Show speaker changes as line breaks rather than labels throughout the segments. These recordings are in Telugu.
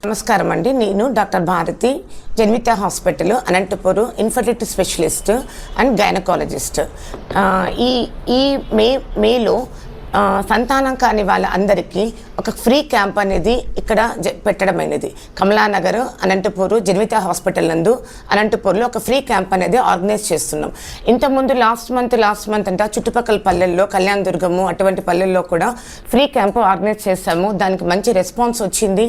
నమస్కారం అండి. నేను doctor Bharati, Janmitha hospital Anantapuram infertility specialist and gynaecologist. ఈ మేలో సంతానం కాని వాళ్ళ అందరికీ ఒక ఫ్రీ క్యాంప్ అనేది ఇక్కడ పెట్టడమైనది. కమలానగర్ అనంతపురం జన్మిత హాస్పిటల్ నందు అనంతపురంలో ఒక ఫ్రీ క్యాంప్ అనేది ఆర్గనైజ్ చేస్తున్నాం. ఇంతకుముందు లాస్ట్ మంత్ అంటే చుట్టుపక్కల పల్లెల్లో కళ్యాణదుర్గము అటువంటి పల్లెల్లో కూడా ఫ్రీ క్యాంప్ ఆర్గనైజ్ చేశాము. దానికి మంచి రెస్పాన్స్ వచ్చింది.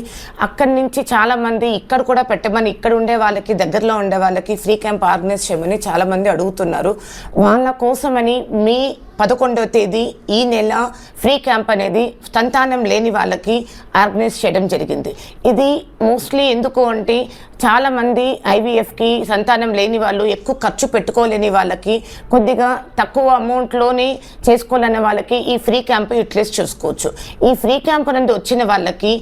అక్కడి నుంచి చాలామంది ఇక్కడ కూడా పెట్టమని, ఇక్కడ ఉండే వాళ్ళకి, దగ్గరలో ఉండే వాళ్ళకి ఫ్రీ క్యాంప్ ఆర్గనైజ్ చేయమని చాలామంది అడుగుతున్నారు. వాళ్ళ కోసమని మే 11వ తేదీ ఈ నెల ఫ్రీ క్యాంప్ అనేది సంతానం లేని వాళ్ళకి ఆర్గనైజ్ చేయడం జరిగింది. ఇది మోస్ట్లీ ఎందుకు అంటే చాలామంది ఐవీఎఫ్కి సంతానం లేని వాళ్ళు, ఎక్కువ ఖర్చు పెట్టుకోలేని వాళ్ళకి, కొద్దిగా తక్కువ అమౌంట్లోనే చేసుకోలేని వాళ్ళకి ఈ ఫ్రీ క్యాంప్ యూటిలైజ్ చేసుకోవచ్చు. ఈ ఫ్రీ క్యాంప్ నుండి వచ్చిన వాళ్ళకి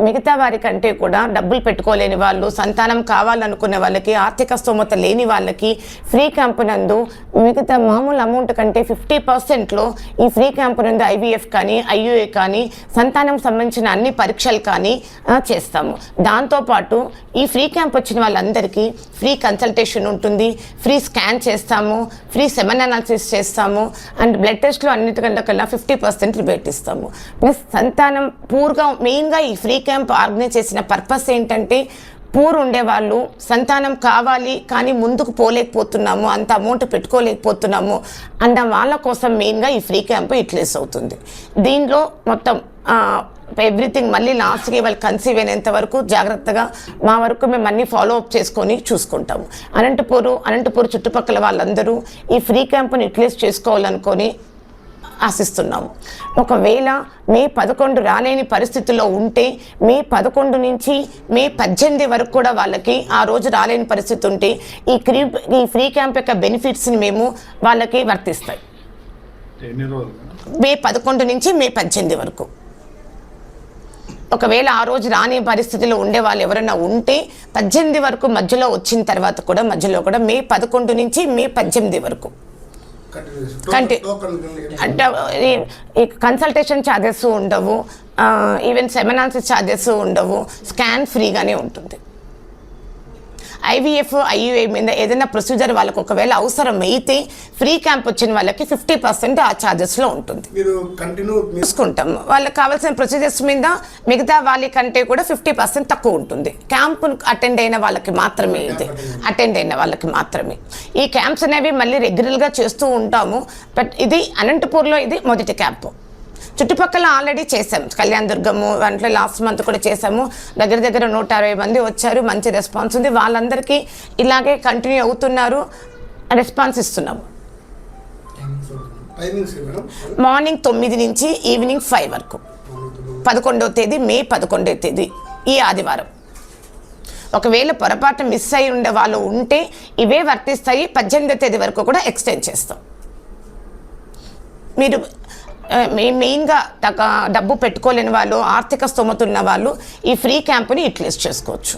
మిగతా వారికంటే కూడా డబ్బులు పెట్టుకోలేని వాళ్ళు, సంతానం కావాలనుకునే వాళ్ళకి, ఆర్థిక స్తోమత లేని వాళ్ళకి ఫ్రీ క్యాంప్ నందు మిగతా మామూలు అమౌంట్ కంటే 50%లో ఈ ఫ్రీ క్యాంప్ నుండి ఐవీఎఫ్ కానీ, ఐయుఏ కానీ, సంతానం సంబంధించిన అన్ని పరీక్షలు కానీ చేస్తాము. దాంతోపాటు ఈ ఫ్రీ క్యాంప్ వచ్చిన వాళ్ళందరికీ ఫ్రీ కన్సల్టేషన్ ఉంటుంది, ఫ్రీ స్కాన్ చేస్తాము, ఫ్రీ సెమెన్ అనాలిసిస్ చేస్తాము, అండ్ బ్లడ్ టెస్ట్లో అన్నిటికంటే 50% రిబేట్ ఇస్తాము. ప్లస్ సంతానం పూర్గా మెయిన్గా ఈ ఫ్రీ క్యాంప్ ఆర్గనైజ్ చేసిన పర్పస్ ఏంటంటే, పూర్ ఉండేవాళ్ళు సంతానం కావాలి కానీ ముందుకు పోలేకపోతున్నాము, అంత అమౌంట్ పెట్టుకోలేకపోతున్నాము అన్న వాళ్ళ కోసం మెయిన్గా ఈ ఫ్రీ క్యాంప్ యూటిలైజ్ అవుతుంది. దీనిలో మొత్తం ఎవ్రీథింగ్ మళ్ళీ లాస్ట్కి వాళ్ళు కన్సీవ్ అయినంత వరకు జాగ్రత్తగా మా వరకు మేము అన్నీ ఫాలో అప్ చేసుకొని చూసుకుంటాము. అనంతపురం చుట్టుపక్కల వాళ్ళందరూ ఈ ఫ్రీ క్యాంప్ని యూటిలైజ్ చేసుకోవాలనుకొని ఆశిస్తున్నాము. ఒకవేళ మే 11 రాలేని పరిస్థితుల్లో ఉంటే మే 11 నుంచి మే 18 వరకు కూడా వాళ్ళకి ఆ రోజు రాలేని పరిస్థితి ఉంటే ఈ ఫ్రీ క్యాంప్ యొక్క బెనిఫిట్స్ని మేము వాళ్ళకి వర్తిస్తాయి. మే 11 నుంచి మే 18 వరకు. ఒకవేళ ఆ రోజు రాని పరిస్థితిలో ఉండే వాళ్ళు ఎవరైనా ఉంటే 18 వరకు మధ్యలో వచ్చిన తర్వాత కూడా మధ్యలో కూడా మే 11 నుంచి మే 18 వరకు అంటే కన్సల్టేషన్ ఛార్జెస్ ఉండవు, ఈవెన్ సెమినార్స్ ఛార్జెస్ ఉండవు, స్కాన్ ఫ్రీగానే ఉంటుంది. ఐవీఎఫ్ ఐయుఏ మీద ఏదైనా ప్రొసీజర్ వాళ్ళకి ఒకవేళ అవసరం అయితే ఫ్రీ క్యాంప్ వచ్చిన వాళ్ళకి 50% ఆ ఛార్జెస్లో ఉంటుంది. చూసుకుంటాం. వాళ్ళకి కావాల్సిన ప్రొసీజర్స్ మీద మిగతా వాళ్ళకంటే కూడా 50% తక్కువ ఉంటుంది. క్యాంప్ అటెండ్ అయిన వాళ్ళకి మాత్రమే ఈ క్యాంప్స్ అనేవి మళ్ళీ రెగ్యులర్గా చేస్తూ ఉంటాము. బట్ ఇది అనంతపూర్లో ఇది మొదటి క్యాంపు. చుట్టుపక్కల ఆల్రెడీ చేసాము, కళ్యాణదుర్గము దాంట్లో లాస్ట్ మంత్ కూడా చేసాము. దగ్గర 160 మంది వచ్చారు, మంచి రెస్పాన్స్ ఉంది. వాళ్ళందరికీ ఇలాగే కంటిన్యూ అవుతున్నారు, రెస్పాన్స్ ఇస్తున్నాము. మార్నింగ్ 9 నుంచి ఈవినింగ్ 5 వరకు. 11వ తేదీ మే 11వ తేదీ ఈ ఆదివారం. ఒకవేళ పొరపాటు మిస్ అయి ఉండే వాళ్ళు ఉంటే ఇవే వర్తిస్తాయి. 18వ తేదీ వరకు కూడా ఎక్స్టెండ్ చేస్తాం. మీరు మెయిన్గా డబ్బు పెట్టుకోలేని వాళ్ళు, ఆర్థిక స్తోమత ఉన్న వాళ్ళు ఈ ఫ్రీ క్యాంప్ని యూటిలైజ్ చేసుకోవచ్చు.